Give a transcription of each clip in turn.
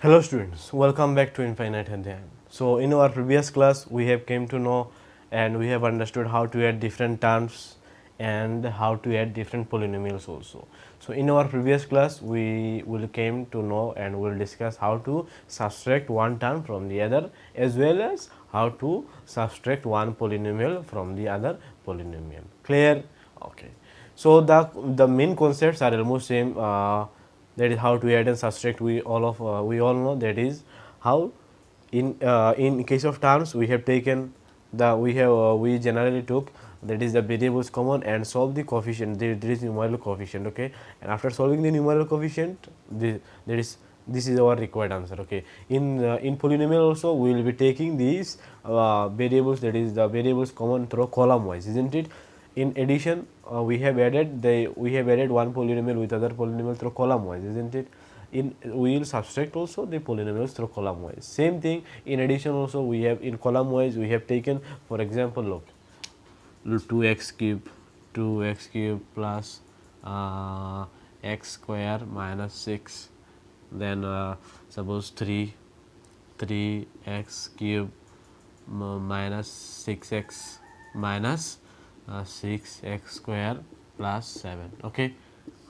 Hello students, welcome back to Infinite Adhyan. So in our previous class we have came to know and we have understood how to add different terms and how to add different polynomials also. So in our previous class we will came to know and we will discuss how to subtract one term from the other as well as how to subtract one polynomial from the other polynomial. Clear? Okay. So the main concepts are almost same. That is how to add and subtract. We all know that is how in case of terms we have taken the we generally took that is the variables common and solve the coefficient. There is numerical coefficient, okay, and after solving the numerical coefficient this is our required answer, okay. In polynomial also we will be taking these variables, that is the variables common through column wise, isn't it? In addition, we have added one polynomial with other polynomial through column wise, isn't it? We will subtract also the polynomials through column wise. Same thing in addition also we have in column wise we have taken, for example, look, 2x cube plus x square minus 6, then suppose 3x cube minus 6x minus 6x square plus 7, okay.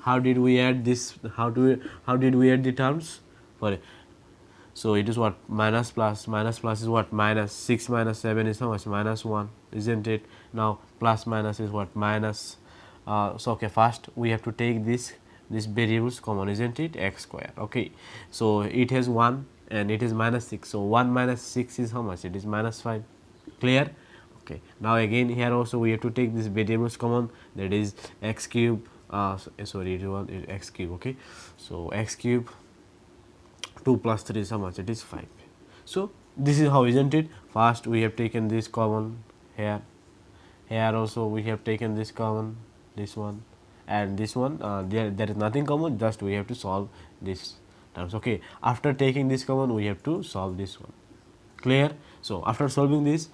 How did we add this? How did we add the terms for it? So it is what, minus plus is what, minus 6 minus 7 is how much, minus 1, isn't it? Now plus minus is what, minus so okay, first we have to take this variables common, isn't it, x square, okay. So it has 1 and it is minus 6, so 1 minus 6 is how much, it is minus 5. Clear? Okay. Now again here also we have to take this variables common, that is x cube, sorry, it is x cube, okay. So x cube 2 plus 3 is how much, it is 5. So this is how, isn't it? First we have taken this common here also we have taken this common, this one and this one, there is nothing common, just we have to solve this terms, okay. After taking this common we have to solve this one. Clear? So after solving this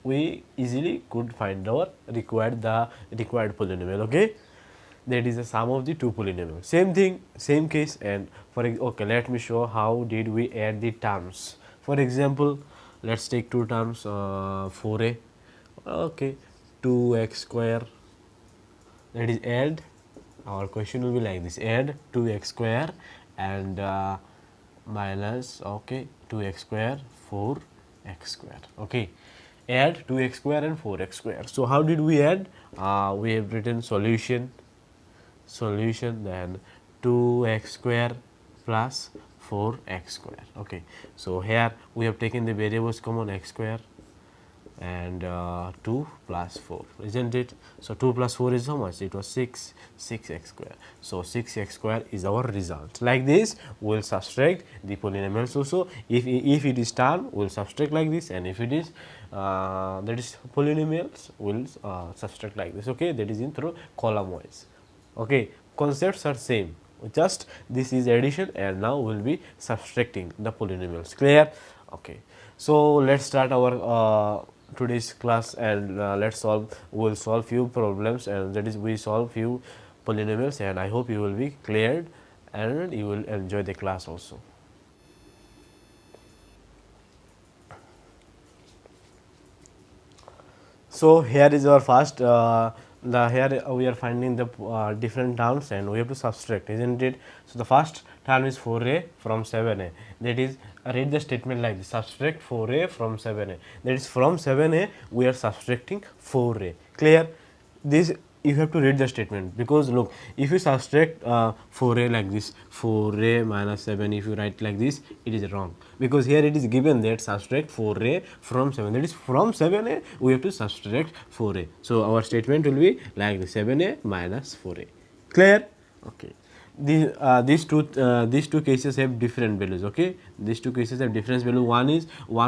we easily could find our required polynomial, okay. That is the sum of the two polynomials. Same thing, same case, and okay, let me show how did we add the terms. For example, let's take two terms, 4a, okay, 2x square, that is add, our question will be like this, add 2x square and minus, okay, 2x square 4x square, okay. Add 2x square and 4x square. So how did we add? We have written solution, then 2x square plus 4x square, okay. So here we have taken the variables common, x square and 2 plus 4, isn't it? So 2 plus 4 is how much? It was 6x square. So 6x square is our result. Like this we will subtract the polynomials also. If it is term we will subtract like this, and if it is that is polynomials we will subtract like this, okay. That is in through column wise, okay. Concepts are same, just this is addition and now we will be subtracting the polynomials. Clear? Okay. So let's start our today's class and we will solve few problems, and that is we solve few polynomials, and I hope you will be cleared and you will enjoy the class also. So here is our first here we are finding the different terms and we have to subtract, isn't it? So the first term is 4a from 7a, that is read the statement like this, subtract 4a from 7a, that is from 7a we are subtracting 4a. Clear? This you have to read the statement, because look, if you subtract 4a like this, 4a minus 7, if you write like this, it is wrong, because here it is given that subtract 4a from 7, that is from 7a we have to subtract 4a. So our statement will be like this, 7a minus 4a. Clear? Okay. These two cases have different values, okay. These two cases have different value. One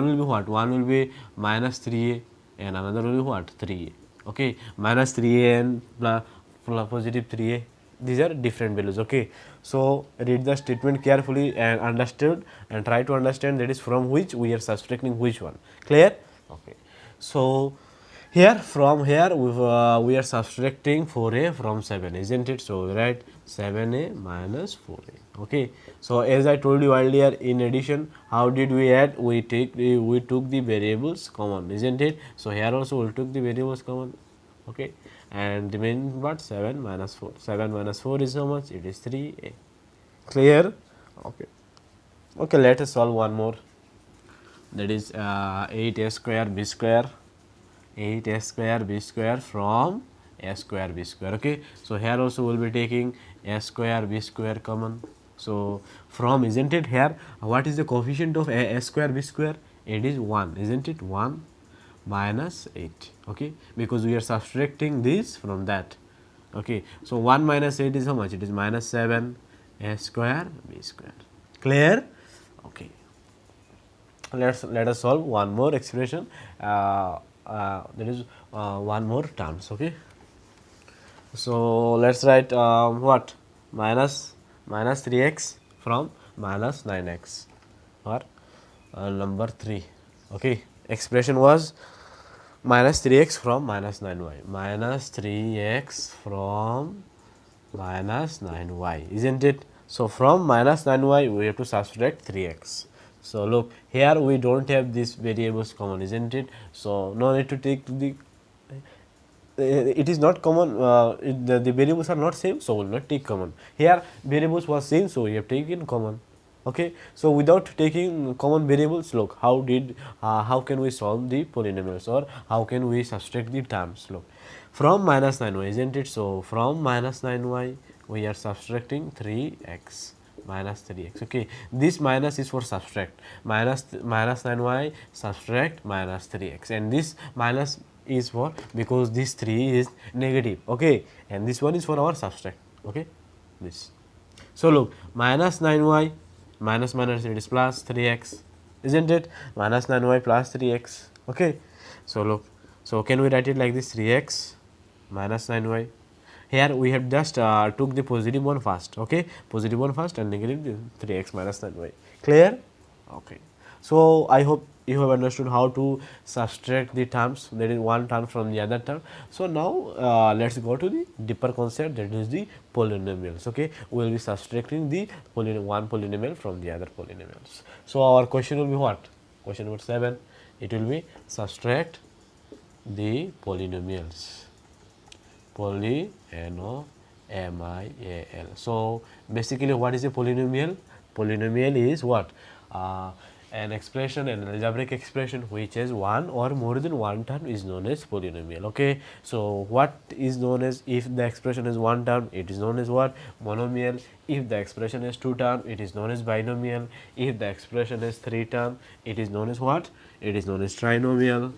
will be what? One will be minus 3a and another will be what? 3a. Okay, minus 3a and plus positive 3a, these are different values, okay. So read the statement carefully and understood and try to understand that is from which we are subtracting which one. Clear? Okay. So Here from here we are subtracting 4a from 7, isn't it? So, we write 7a minus 4a. Okay. So, as I told you earlier, in addition, how did we add? We took the variables common, isn't it? So, here also we took the variables common. Okay. And remain what? 7 minus 4. 7 minus 4 is how much? It is 3a. Clear? Okay. Okay, let us solve one more. That is 8a square b square, 8a square b square from a square b square. Okay. So, here also we will be taking a square b square common. So, from, isn't it? Here what is the coefficient of a square b square? It is 1, isn't it? 1 minus 8. Okay. Because we are subtracting this from that. Okay. So, 1 minus 8 is how much? It is minus 7 a square b square. Clear? Okay. Let us solve one more expression. That is one more terms. Okay. So, let us write what? Minus 3x from minus 9x or number 3. Okay. Expression was minus 3x from minus 9y, minus 3x from minus 9y, isn't it? So, from minus 9y we have to subtract 3x. So, look here we do not have these variables common, isn't it? So, no need to take the it is not common, the variables are not same. So, we will not take common. Here variables was same, so we have taken common. Okay. So, without taking common variables, look how can we solve the polynomials, or how can we subtract the terms. Look, from minus 9y, isn't it? So, from minus 9y we are subtracting 3x minus 3x. Okay. This minus is for subtract, minus 9y subtract minus 3x, and this minus is for, because this 3 is negative. Okay. And this one is for our subtract. Okay. This. So, look, minus 9y minus minus, it is plus 3x, isn't it? Minus 9y plus 3x. Okay. So, look, so can we write it like this? 3x minus 9y. Here we have just took the positive one first. Okay. Positive one first and negative 3x minus 9y. Clear? Okay. So, I hope you have understood how to subtract the terms, that is one term from the other term. So, now let us go to the deeper concept, that is the polynomials. Okay. We will be subtracting the one polynomial from the other polynomials. So, our question will be what? Question number 7, it will be subtract the polynomials. Polynomial. So, basically what is a polynomial? Polynomial is what? An expression, an algebraic expression which has one or more than one term is known as polynomial. Okay. So, what is known as, if the expression is one term, it is known as what? Monomial. If the expression is two term, it is known as binomial. If the expression is three term, it is known as what? It is known as trinomial.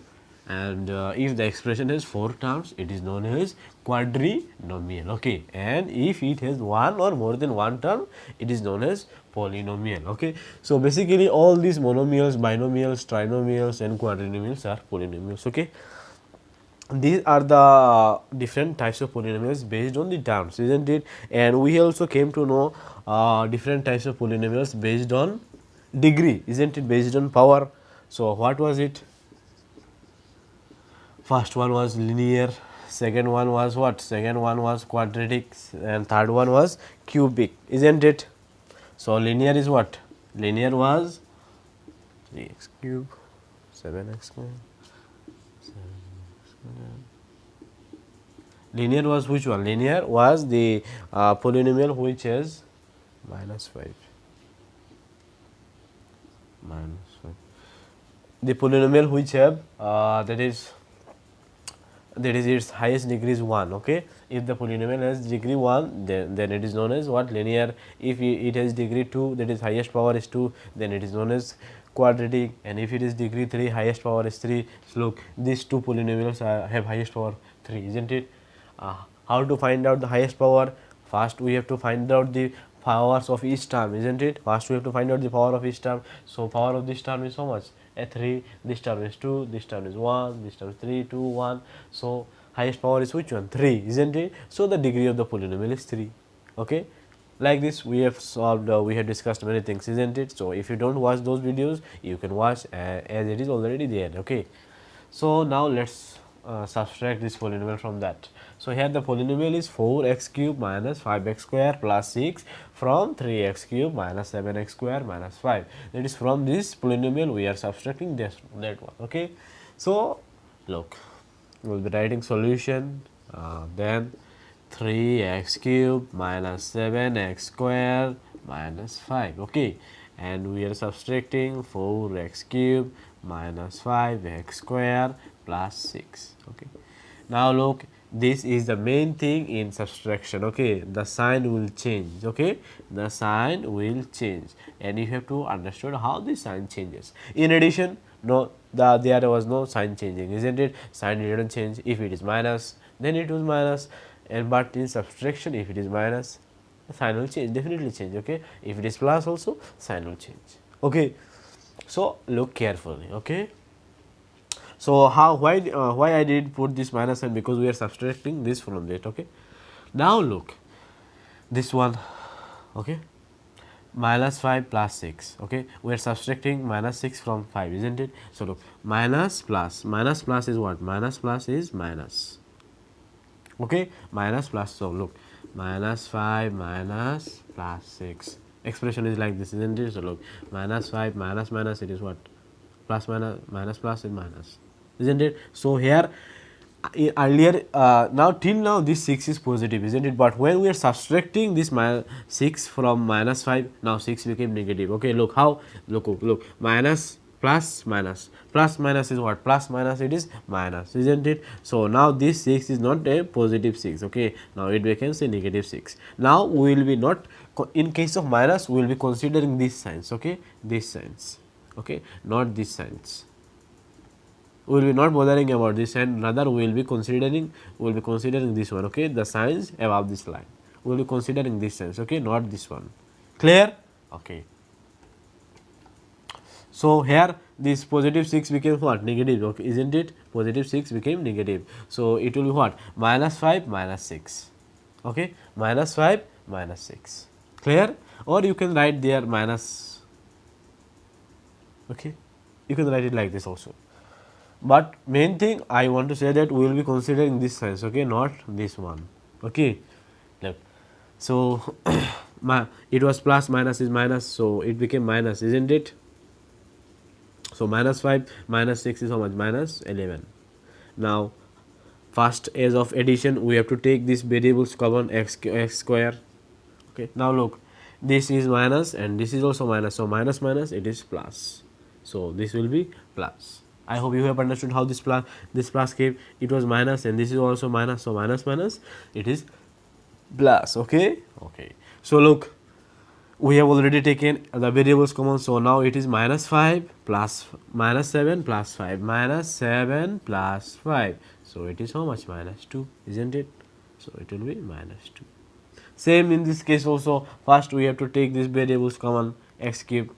And if the expression has four terms, it is known as quadrinomial. Okay. And if it has one or more than one term, it is known as polynomial. Okay. So, basically all these monomials, binomials, trinomials and quadrinomials are polynomials. Okay. These are the different types of polynomials based on the terms, isn't it? And we also came to know different types of polynomials based on degree, isn't it? Based on power. So, what was it? First one was linear, second one was what? Second one was quadratic, and third one was cubic, isn't it? So, linear is what? Linear was 3x cube, 7x square, 7x square. Linear was which one? Linear was the polynomial which is minus 5. Minus 5. The polynomial which have that is its highest degree is 1. Okay. If the polynomial has degree 1, then it is known as what? Linear. If it has degree 2, that is highest power is 2, then it is known as quadratic. And if it is degree 3, highest power is 3. So, look, these two polynomials have highest power 3, isn't it? How to find out the highest power? First we have to find out the powers of each term, isn't it? First we have to find out the power of each term. So, power of this term is how much? 3, this term is 2, this term is 1, this term is 3, 2, 1. So, highest power is which one? 3, isn't it? So, the degree of the polynomial is 3. Okay. Like this we have solved, we have discussed many things, isn't it? So, if you do not watch those videos, you can watch as it is already there. Okay. So, now let us subtract this polynomial from that. So, here the polynomial is 4x cube minus 5x square plus 6 from 3x cube minus 7x square minus 5. That is, from this polynomial we are subtracting that one. Okay. So, look, we will be writing solution, then 3x cube minus 7x square minus 5. Okay, and we are subtracting 4x cube minus 5x square plus 6. Okay, now look, this is the main thing in subtraction. Okay, the sign will change. Okay, the sign will change, and you have to understand how the sign changes. In addition, no, there was no sign changing, isn't it? Sign didn't change. If it is minus, then it was minus, and but in subtraction, if it is minus, the sign will change, definitely change. Okay, if it is plus also, sign will change. Okay, so look carefully. Okay, so why I did put this minus sign, because we are subtracting this from that. Okay, now look, this one. Okay, minus 5 plus 6. Okay, we are subtracting minus 6 from 5, isn't it? So look, minus plus is what? Minus plus is minus. Okay, minus plus. So look, minus 5 minus plus 6. Expression is like this, isn't it? So look, minus 5 minus minus, it is what? Plus minus plus is minus, isn't it? So here earlier, now till now this 6 is positive, isn't it? But when we are subtracting this 6 from minus 5, now 6 became negative. Okay, look how, look, minus plus minus, plus minus is what? Plus minus, it is minus, isn't it? So now this 6 is not a positive 6. Okay, now it becomes a negative 6. Now we will be not, in case of minus, we will be considering these signs. Okay, these signs. Okay, not these signs. We will be not bothering about this, and rather we will be considering this one. Okay, the signs above this line, we will be considering this signs. Okay, not this one. Clear? Okay. So here this positive 6 became what? Negative. Okay, isn't it? Positive 6 became negative. So it will be what? Minus 5 minus 6. Okay, minus 5 minus 6. Clear? Or you can write there minus. Okay, you can write it like this also. But main thing I want to say that we will be considering this signs. Okay, not this one. Okay, so it was plus, minus is minus, so it became minus, isn't it? So minus 5 minus 6 is how much? Minus 11. Now first, as of addition, we have to take this variables common, x square. Okay, now look, this is minus and this is also minus, so minus minus, it is plus, so this will be plus. I hope you have understood how this plus came. It was minus and this is also minus, so minus minus, it is plus. Okay, okay. So look, we have already taken the variables common, so now it is minus 5 plus minus 7 plus 5, minus 7 plus 5, so it is how much? Minus 2, isn't it? So it will be minus 2. Same in this case also. First we have to take these variables common, x cube.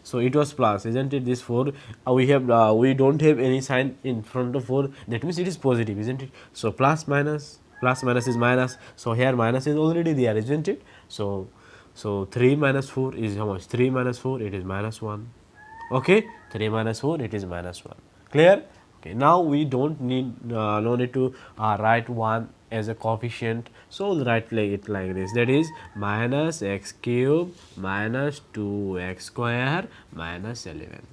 So it was plus, isn't it? This 4, we don't have any sign in front of 4, that means it is positive, isn't it? So plus minus is minus, so here minus is already there, isn't it? So 3 minus 4 is how much? 3 minus 4, it is minus 1. Okay, 3 minus 4, it is minus 1. Clear? Okay, now we don't need no need to write 1 as a coefficient, so we'll write it like this, that is minus x cube minus 2x square minus 11.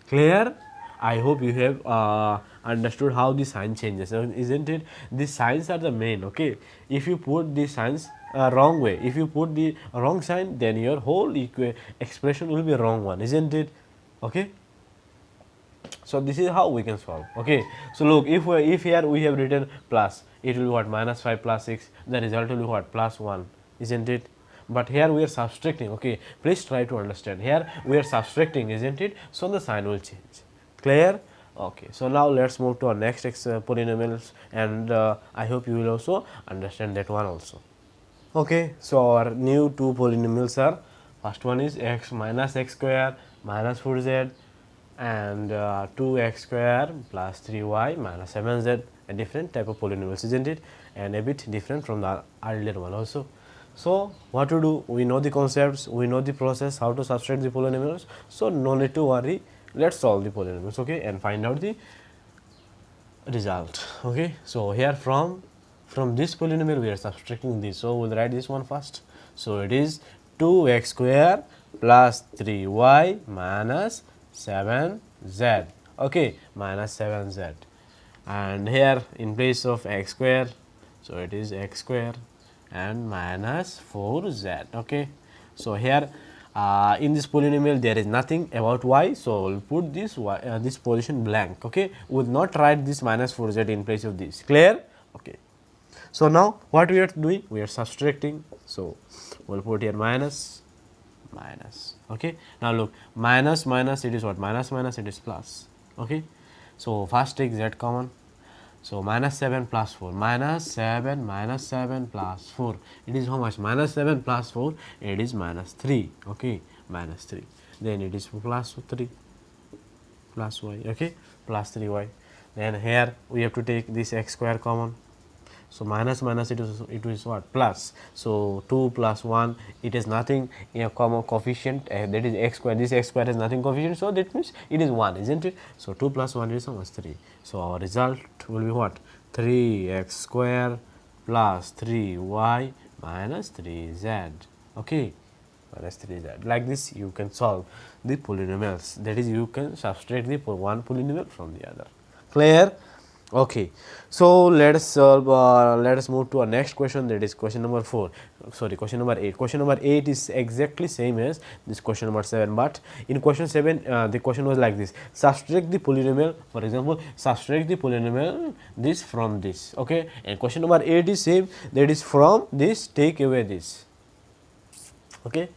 Clear? I hope you have understood how the sign changes, isn't it? These signs are the main. Okay, if you put these signs wrong way, if you put the wrong sign, then your whole expression will be wrong one, isn't it? Okay, so this is how we can solve. Okay, so look, if here we have written plus, it will be what? Minus 5 plus 6, the result will be what? Plus 1, isn't it? But here we are subtracting. Okay, please try to understand, here we are subtracting, isn't it? So the sign will change. Clear? Okay, so now let's move to our next polynomials, and I hope you will also understand that one also. Okay, so our new two polynomials are, first one is x minus x square minus 4z and 2x square plus 3y minus 7z, a different type of polynomials, isn't it? And a bit different from the earlier one also. So what to do? We know the concepts, we know the process, how to subtract the polynomials, so no need to worry. Let's solve the polynomials, okay, and find out the result. Okay, so here from this polynomial we are subtracting this, so we'll write this one first. So it is 2x square plus 3y minus 7z. Okay, minus 7z, and here in place of x square, so it is x square and minus 4z. Okay, so here in this polynomial there is nothing about y, so we'll put this y, this position blank. Okay, we will not write this minus 4z in place of this. Clear? Okay, so now what we are doing, we are subtracting, so we'll put here minus minus. Okay, now look, minus minus, it is what, minus minus, it is plus. Okay, so first take z common, so minus 7 plus 4, minus 7 minus 7 plus 4, it is how much, minus 7 plus 4, it is minus 3. Okay, minus 3, then it is plus 3 plus y. Okay, plus 3y, then here we have to take this x square common, so minus minus, it is what, plus, so 2 plus 1, it is nothing in a common coefficient, that is x square, this x square has nothing coefficient, so that means it is 1, isn't it? So 2 plus 1 is how much, 3. So our result will be what, 3x square plus 3y minus 3z. Okay, minus 3z. Like this you can solve the polynomials, that is you can subtract the one polynomial from the other. Clear? Okay, so let us solve. Let us move to our next question, that is question number 4. Sorry, question number 8. Question number 8 is exactly same as this question number 7, but in question 7 the question was like this: subtract the polynomial. For example, subtract the polynomial this from this. Okay, and question number 8 is same, that is from this take away this. Okay,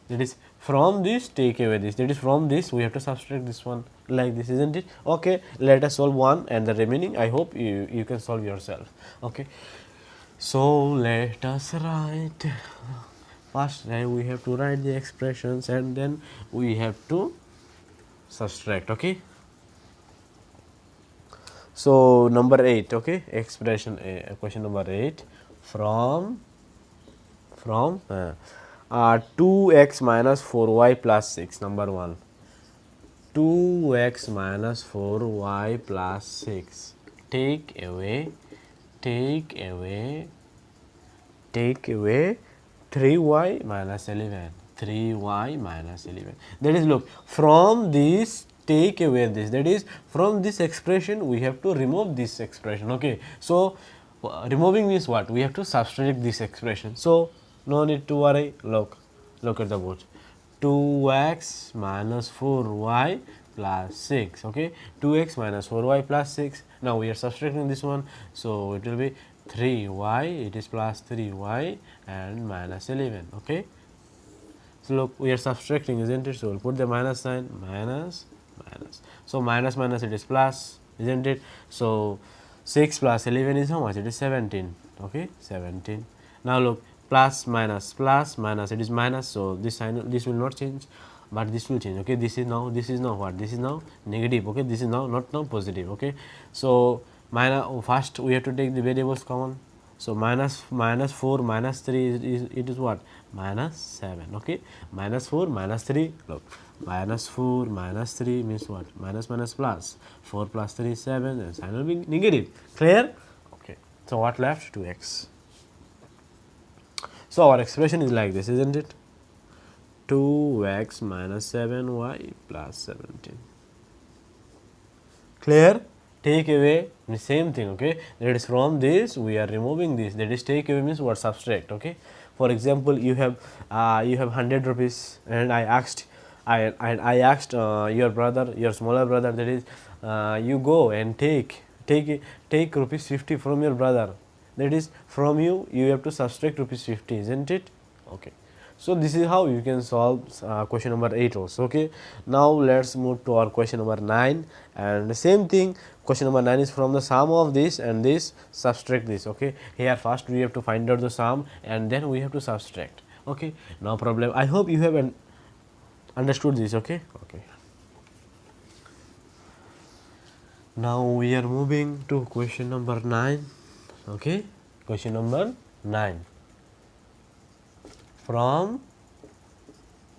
that is from this take away this, that is from this we have to subtract this one, like this, isn't it? Okay, let us solve one, and the remaining I hope you can solve yourself. Okay, so let us write. First we have to write the expressions, and then we have to subtract. Okay, so number 8. Okay, expression question number 8, from 2x minus 4y plus 6. Number 1, 2x minus 4y plus 6, take away 3y minus 11, 3y minus 11. That is, look, from this take away this, that is from this expression we have to remove this expression. Okay, so removing means what, we have to subtract this expression, so no need to worry. Look at the board, 2x minus 4y plus 6. Okay, 2x minus 4y plus 6. Now we are subtracting this one, so it will be 3y, it is plus 3y and minus 11. Okay, so look, we are subtracting, isn't it? So we'll put the minus sign, minus minus, so minus minus, it is plus, isn't it? So 6 plus 11 is how much, it is 17. Okay, 17. Now look, plus minus, it is minus, so this sign, this will not change, but this will change. Okay, this is now what, this is now negative. Okay, this is now positive. Okay, so minus, first we have to take the variables common, so minus 4 minus 3 is what, minus 7. Okay, minus 4 minus 3, look, minus 4 minus 3 means what, minus minus plus, 4 plus 3 is 7, and sign will be negative. Clear? Okay, so what left, 2x. So our expression is like this, isn't it? 2x minus 7y plus 17. Clear? Take away the same thing. Okay, that is from this we are removing this, that is take away means what, subtract. Okay, for example, you have 100 rupees, and I asked your brother, your smaller brother, that is you go and take rupees 50 from your brother, that is from you have to subtract rupees 50, isn't it? Okay, so this is how you can solve question number 8 also. Okay, now let's move to our question number 9, and the same thing, question number 9 is from the sum of this and this, subtract this. Okay, here first we have to find out the sum, and then we have to subtract. Okay, no problem, I hope you have understood this. Okay, now we are moving to question number 9. Okay, question number 9, from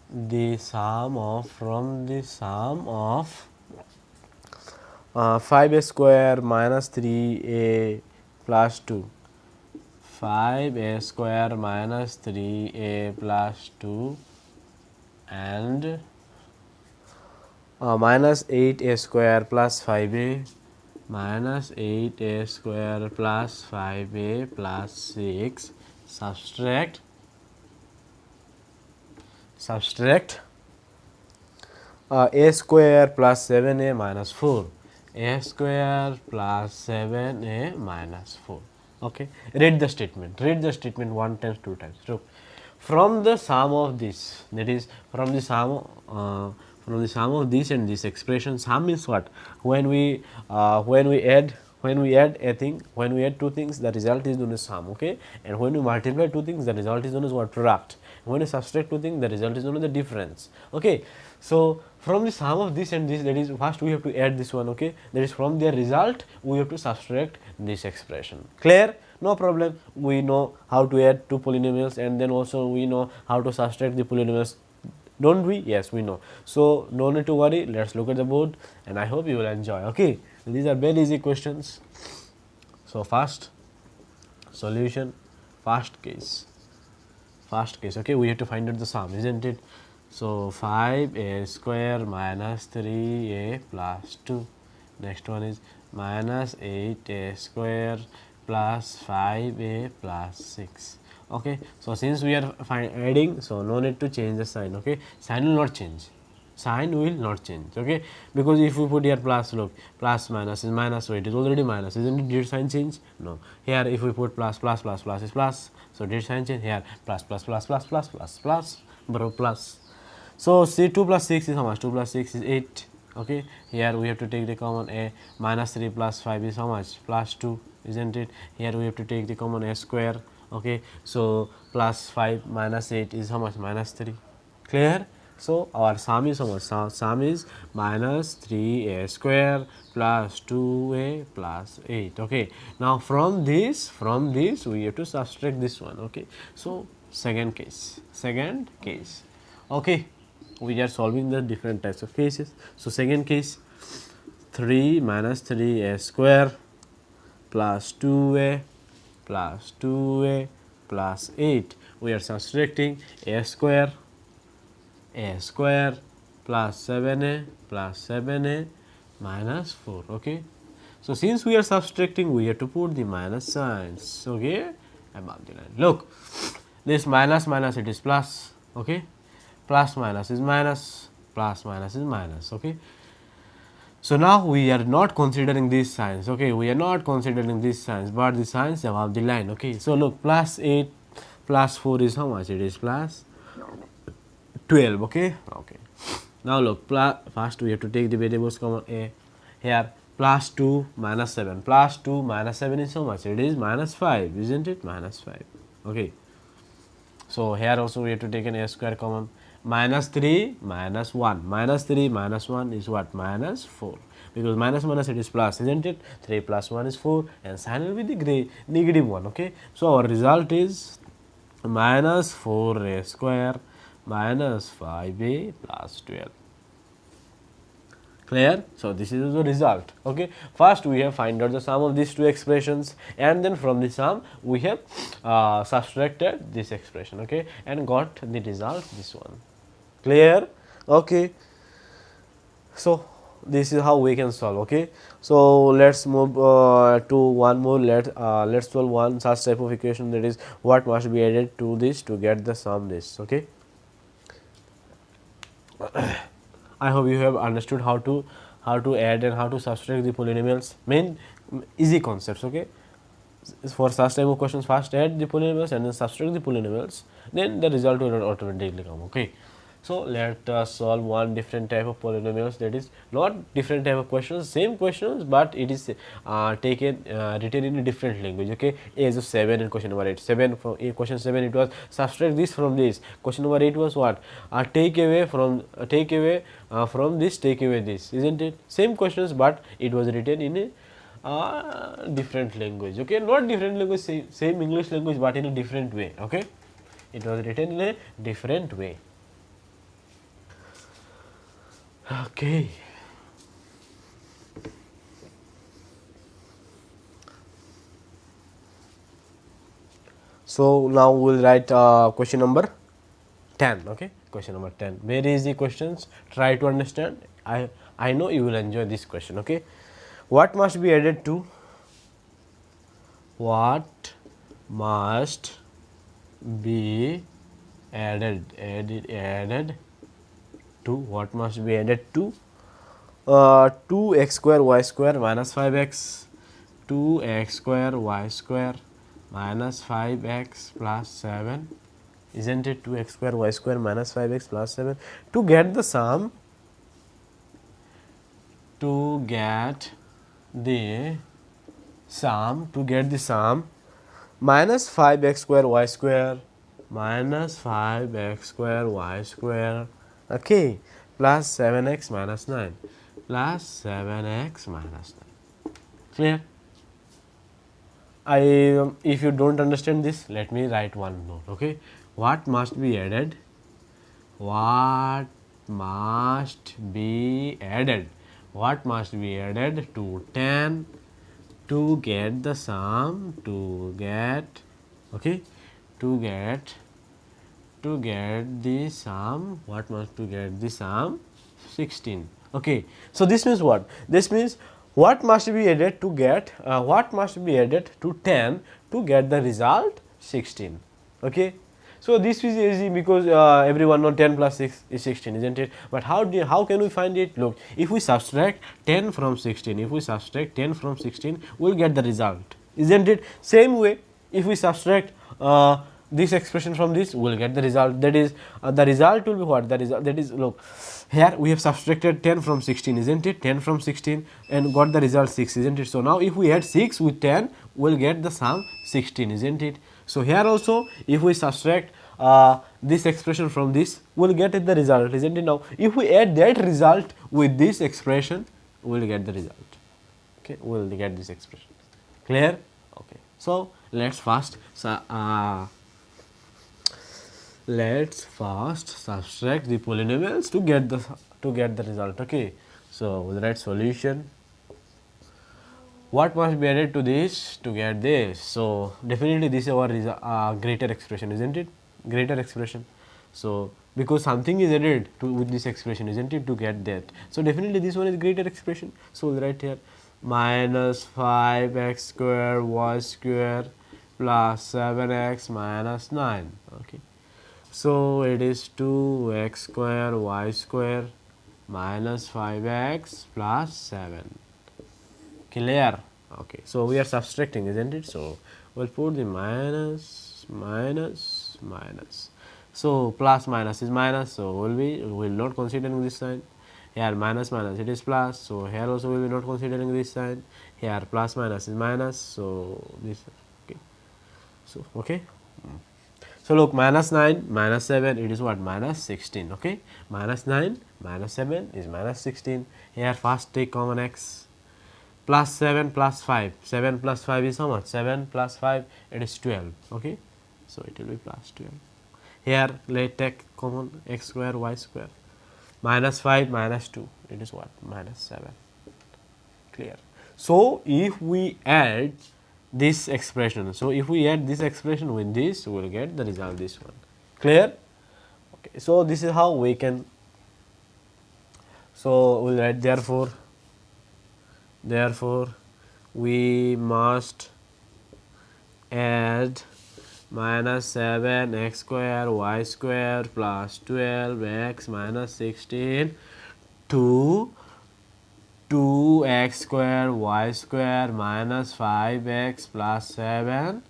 the sum of 5a square minus 3a plus 2, 5a square minus 3a plus 2 and minus 8a square plus 5a minus 8a square plus 5a plus 6 subtract a square plus 7a minus 4, a square plus 7a minus 4. Okay. Read the statement one times, two times. Look, from the sum of this, that is from the sum of this and this expression. Sum means what? When we add a thing, when we add two things, the result is known as sum. Okay. And when we multiply two things, the result is known as what? Product. When we subtract two things, the result is known as the difference. Okay. So from the sum of this and this, that is first we have to add this one. Okay. That is from their result we have to subtract this expression. Clear? No problem. We know how to add two polynomials, and then also we know how to subtract the polynomials. Don't we? Yes, we know. So no need to worry. Let's look at the board, and I hope you will enjoy. Okay. These are very easy questions. So first solution, first case. Okay, we have to find out the sum, isn't it? So 5a square minus 3a plus 2. Next one is minus 8a square plus 5a plus 6. Okay. So since we are adding, so no need to change the sign. Okay. Sign will not change. Okay, because if we put here plus, look, plus minus is minus, so it is already minus, isn't it? Did sign change? No. Here if we put plus is plus, so did sign change? Here plus, bro, plus. So see, 2 plus 6 is how much? 2 plus 6 is 8. Okay. Here we have to take the common a. Minus 3 plus 5 is how much? Plus 2, isn't it? Here we have to take the common a square. Okay. So plus 5 minus 8 is how much? Minus 3. Clear? So our sum is how much? Sum is minus 3a square plus 2a plus 8. Okay. Now from this we have to subtract this one. Okay. So second case. Okay. We are solving the different types of cases. So second case, 3 minus 3a square plus 2a plus 2a plus 8. We are subtracting a square plus 7a minus 4. Okay. So since we are subtracting, we have to put the minus signs, okay, above the line. Look, this minus it is plus. Okay. Plus minus is minus, okay. So now we are not considering these signs. Okay. We are not considering these signs, but the signs above the line. Okay. So look, plus 8 plus 4 is how much? It is plus 12. Okay. Now look, first we have to take the variables common a. Here plus 2 minus 7. Plus 2 minus 7 is how much? It is minus 5, isn't it? Minus 5. Okay. So here also we have to take an a square common. Minus 3 minus 1. Minus 3 minus 1 is what? Minus 4. Because minus it is plus, isn't it? 3 plus 1 is 4, and sign will be the negative 1. Okay. So our result is minus 4a square minus 5a plus 12. Clear? So this is the result. Okay. First we have find out the sum of these two expressions, and then from the sum we have subtracted this expression. Okay, and got the result, this one. Clear? Okay. So this is how we can solve. Okay. So let's move to one more. Let's solve one such type of equation, that is what must be added to this to get the sum this. Okay. I hope you have understood how to add and how to subtract the polynomials. Main easy concepts. Okay. For such type of questions, first add the polynomials and then subtract the polynomials, then the result will automatically come. Okay. So let us solve one different type of polynomials, that is not different type of questions, same questions, but it is written in a different language. Okay. A is of 7 and question number 8. 7 from question 7 it was subtract this from this. Question number 8 was what? Take away from this, take away this, isn't it? Same questions, but it was written in a different language. Okay. Not different language, same English language, but in a different way. Okay. It was written in a different way. Okay. So now we will write question number 10. Okay, question number 10, very easy questions, try to understand. I know you will enjoy this question. Okay, what must be added to, what must be added to, what must be added to 2x square y square minus 5x, 2x square y square minus 5x plus 7, isn't it? 2x square y square minus 5x plus 7, to get the sum, to get the sum minus 5x square y square minus 5x square y square, okay, plus 7x minus 9, plus 7x minus 9. Clear? If you don't understand this, let me write one note. Okay, what must be added, what must be added, what must be added to 10 to get the sum, to get, okay, to get the sum, what must to get the sum 16. Okay, so this means what? This means what must be added to get, what must be added to 10 to get the result 16. Okay, so this is easy because everyone know 10 plus 6 is 16, isn't it? But how can we find it? Look, if we subtract 10 from 16, if we subtract 10 from 16, we will get the result, isn't it? Same way, if we subtract this expression from this, we will get the result. That is, the result will be what? The result, that is, look, here we have subtracted 10 from 16, isn't it? 10 from 16 and got the result 6, isn't it? So now if we add 6 with 10, we will get the sum 16, isn't it? So here also, if we subtract this expression from this, we will get the result, isn't it? Now if we add that result with this expression, we will get the result. Okay, we will get this expression. Clear? Okay, so let's first subtract the polynomials to get the result. Okay, so we'll write solution. What must be added to this to get this? So definitely this is our greater expression, isn't it? Greater expression. So because something is added to with this expression, isn't it, to get that? So definitely this one is greater expression. So we'll write here minus 5x square y square plus 7x minus 9. Okay, so it is 2x square y square minus 5x plus 7. Clear? Okay, so we are subtracting, isn't it? So we'll put the minus, minus, minus. So plus minus is minus, so we will not considering this sign. Here minus minus it is plus, so here also we will not considering this sign. Here plus minus is minus, so this, okay. So okay. So look, minus 9 minus 7, it is what? Minus 16. Okay, minus 9 minus 7 is minus 16. Here first take common x. Plus 7 plus 5, 7 plus 5 is how much? 7 plus 5, it is 12. Okay, so it will be plus 12. Here let take common x square y square, minus 5 minus 2, it is what? Minus 7. Clear? So if we add this expression, so if we add this expression with this, we will get the result this one. Clear? Okay, so this is how we can, so we will write therefore we must add minus 7 x square y square plus 12 x minus 16 to 2x square y square minus 5x plus 7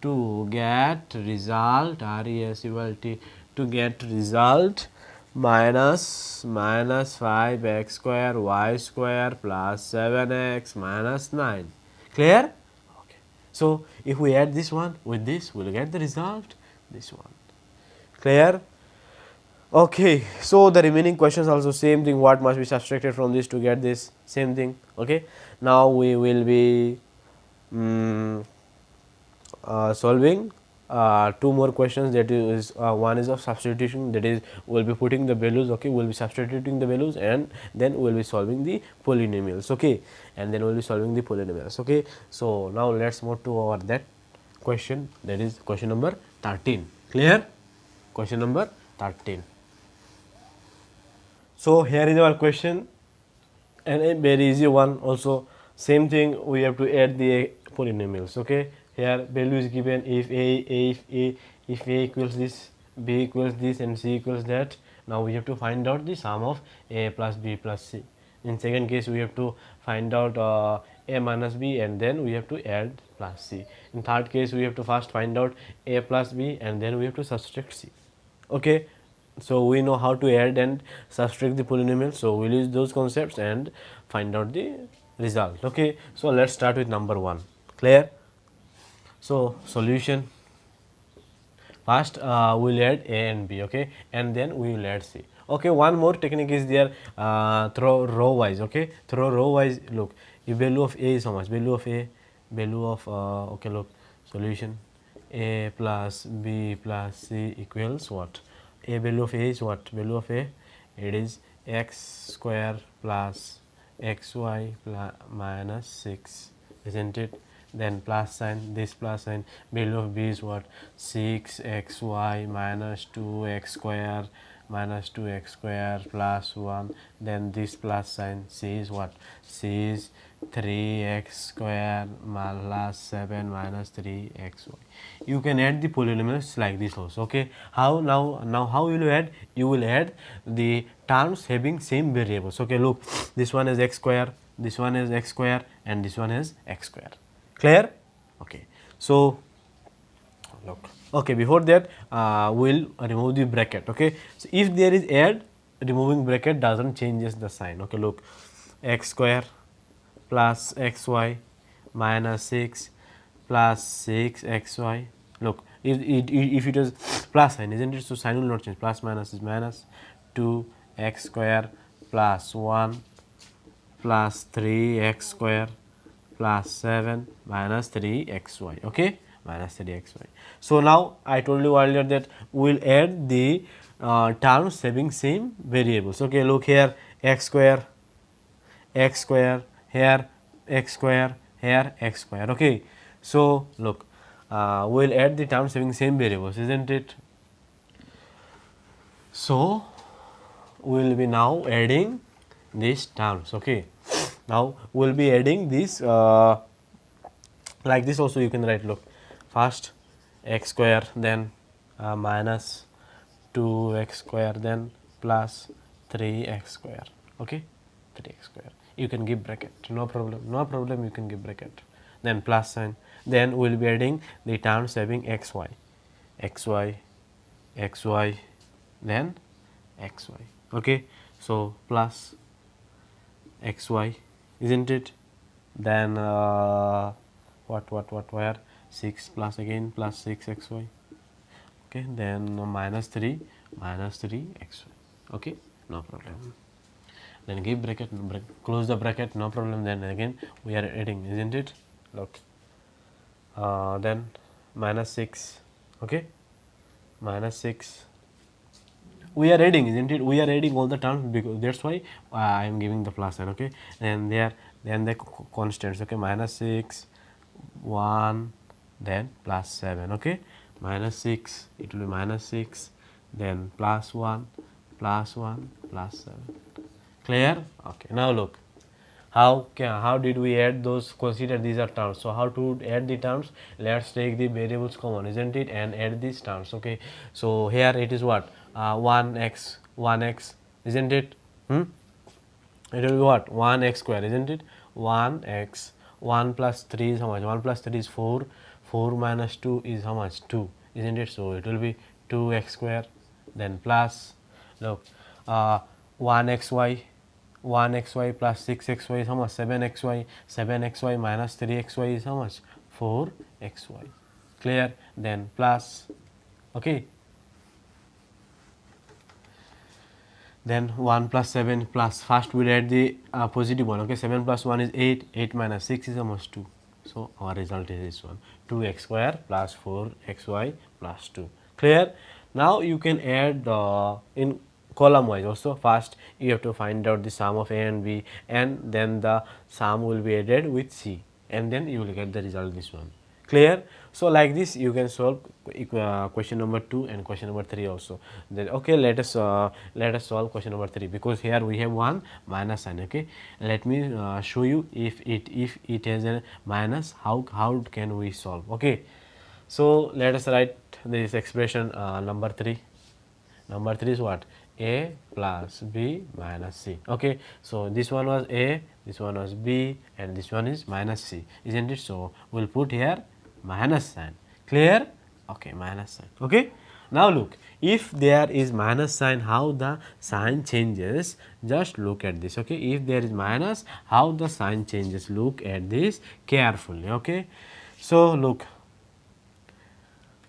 to get result to get result minus 5x square y square plus 7x minus 9. Clear? Okay. So if we add this one with this, we will get the result this one. Clear? Okay, so the remaining questions also same thing, what must be subtracted from this to get this, same thing. Okay, now we will be solving two more questions, that is one is of substitution, that is we will be putting the values. Okay, we will be substituting the values and then we will be solving the polynomials. Okay, and then we will be solving the polynomials. Okay, so now let's move to our that question, that is question number 13. Clear? Question number 13. So, here is our question, and a very easy one also. Same thing, we have to add the polynomials. Okay, here value is given if a equals this, b equals this, and c equals that. Now we have to find out the sum of a plus b plus c. In second case, we have to find out a minus b, and then we have to add plus c. In third case, we have to first find out a plus b, and then we have to subtract c. Okay, so we know how to add and subtract the polynomial, so we'll use those concepts and find out the result. Okay, so let's start with number 1. Clear? So solution, first we'll add a and b, okay, and then we will add c. Okay, one more technique is there, throw row wise. Okay, throw row wise. Look, if value of a is how much, value of a, value of okay, look, solution a plus b plus c equals what? A value of a is what? Value of a, it is x square plus xy plus minus 6, isn't it? Then plus sign, this plus sign, value of b is what? 6xy minus 2x square minus 2x square plus 1. Then this plus sign, c is what? C is 3x square plus 7 minus 3xy. You can add the polynomials like this also. Okay, how now how will you add? You will add the terms having same variables. Okay, look, this one is x square, this one is x square, and this one is x square. Clear? Okay, so look, okay, before that we'll remove the bracket. Okay, so if there is add, removing bracket doesn't changes the sign. Okay, look, x square plus xy minus 6 plus 6xy. Look, if it is plus sign, isn't it? So sign will not change. Plus minus is minus 2x square plus 1 plus 3x square plus 7 minus 3xy. Okay, minus 3xy. So now I told you earlier that we will add the terms having same variables. Okay, look here, x square, here x square, here x square. Okay, so look, we will add the terms having same variables, isn't it? So we will be now adding these terms. Okay, now we will be adding this like this also. You can write, look, first x square, then minus 2x square, then plus 3x square. Okay, 3x square. You can give bracket, no problem, no problem, you can give bracket, then plus sign. Then we will be adding the terms having xy, then xy. Okay, so plus xy, isn't it? Then where 6 plus again plus 6xy. Okay, then minus 3xy. Okay, no problem. Then give bracket, close the bracket, no problem. Then again we are adding, isn't it? Look, then minus 6. Okay, minus 6. We are adding, isn't it? We are adding all the terms, because that's why I am giving the plus sign. Okay, and there, then the constants. Okay, minus 6, 1, then plus 7. Okay, minus 6, it will be minus 6, then plus 1, plus 1, plus 7. Clear? Okay, now look, how did we add those? Consider these are terms. So how to add the terms? Let's take the variables common, isn't it, and add these terms. Okay, so here it is what, 1x, isn't it? It will be what, 1x square, isn't it? 1x, 1 plus 3 is how much? 1 plus 3 is 4, 4 minus 2 is how much? 2, isn't it? So it will be 2x square, then plus, look, 1xy plus 6xy is how much? 7xy, 7xy minus 3xy is how much? 4xy. Clear? Then plus, okay, then 1 plus 7 plus, first we will add the positive one. Okay, 7 plus 1 is 8, 8 minus 6 is how much? 2. So our result is this one, 2x square plus 4xy plus 2. Clear? Now you can add in column wise also. First you have to find out the sum of a and b, and then the sum will be added with c, and then you will get the result, this one. Clear? So like this you can solve question number 2 and question number 3 also. Then okay, let us solve question number 3, because here we have one minus sign. Okay, let me show you if it has a minus, how can we solve. Okay, so let us write this expression number 3. Number 3 is what? A plus B minus C. Okay, so this one was A, this one was B, and this one is minus C, isn't it? So we'll put here minus sign. Clear? Okay, minus sign. Okay, now look, if there is minus sign, how the sign changes, just look at this. Okay, if there is minus, how the sign changes, look at this carefully. Okay, so look,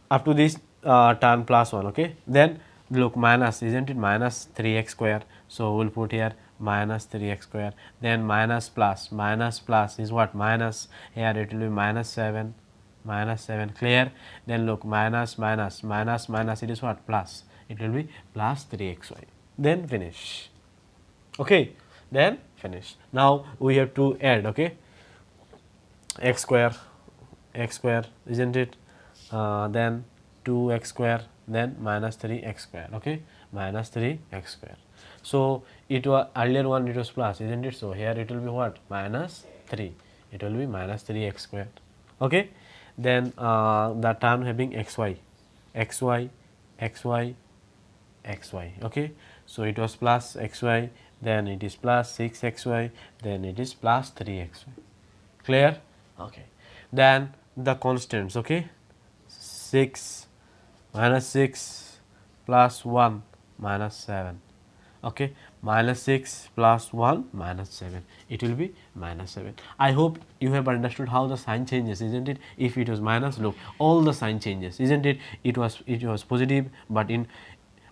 up to this term plus 1. Okay, then look, minus, isn't it? Minus 3x square, so we'll put here minus 3x square. Then minus plus is what? Minus, here it will be minus 7, clear? Then look, minus it is what? Plus, it will be plus 3xy. Then finish. Okay, then finish. Now we have to add. Okay, x square, isn't it? Then 2x square, then minus 3x square. Okay, minus 3x square. So it was earlier one, it was plus, isn't it? So here it will be what? Minus 3. It will be minus 3x square. Okay, then the term having xy, okay, so it was plus xy, then it is plus 6xy, then it is plus 3xy. Clear? Okay, then the constants. Okay, 6 minus 6 plus 1 minus 7. Okay, minus 6 plus 1 minus 7, it will be minus 7. I hope you have understood how the sign changes, isn't it? If it was minus, look, all the sign changes, isn't it? It was positive, but in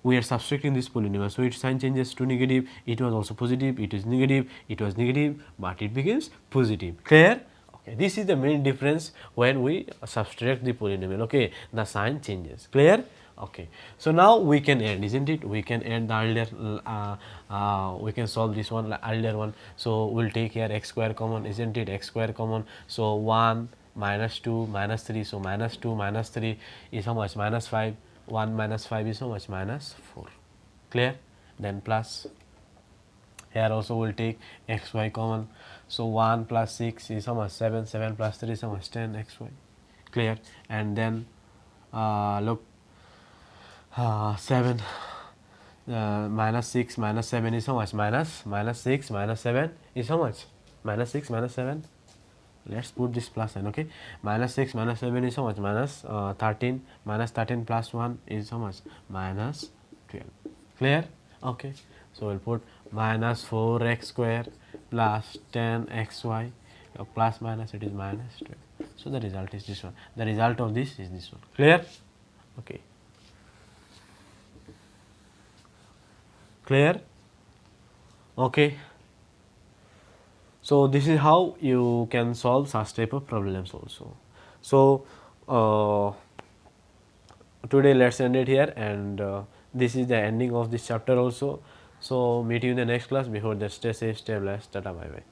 we are subtracting this polynomial, so its sign changes to negative. It was also positive, it is negative, it was negative, but it becomes positive. Clear? Okay, this is the main difference when we subtract the polynomial. Okay, the sign changes. Clear? Okay, so now we can add, isn't it? We can add the earlier, we can solve this one, earlier one. So we'll take here x square common, isn't it? X square common. So 1 minus 2 minus 3. So minus 2 minus 3 is how much? Minus 5. 1 minus 5 is how much? Minus 4. Clear? Then plus. Here also we'll take xy common. So 1 plus 6 is how much? 7. 7 plus 3 is how much? 10 xy. Clear? And then look, 7 minus 6 minus 7 is how much? Minus 6 minus 7 is how much? Minus 6 minus 7. Let's put this plus sign. Okay, minus 6 minus 7 is how much? Minus 13. Minus 13 plus 1 is how much? Minus 12. Clear? Okay, so we'll put minus 4x square plus 10xy, plus minus, it is minus 12. So the result is this one. The result of this is this one. Clear? Okay. Clear? Okay. So this is how you can solve such type of problems also. So today let's end it here, and this is the ending of this chapter also. So meet you in the next class. Before that, stay safe, stay blessed. Tata, bye bye.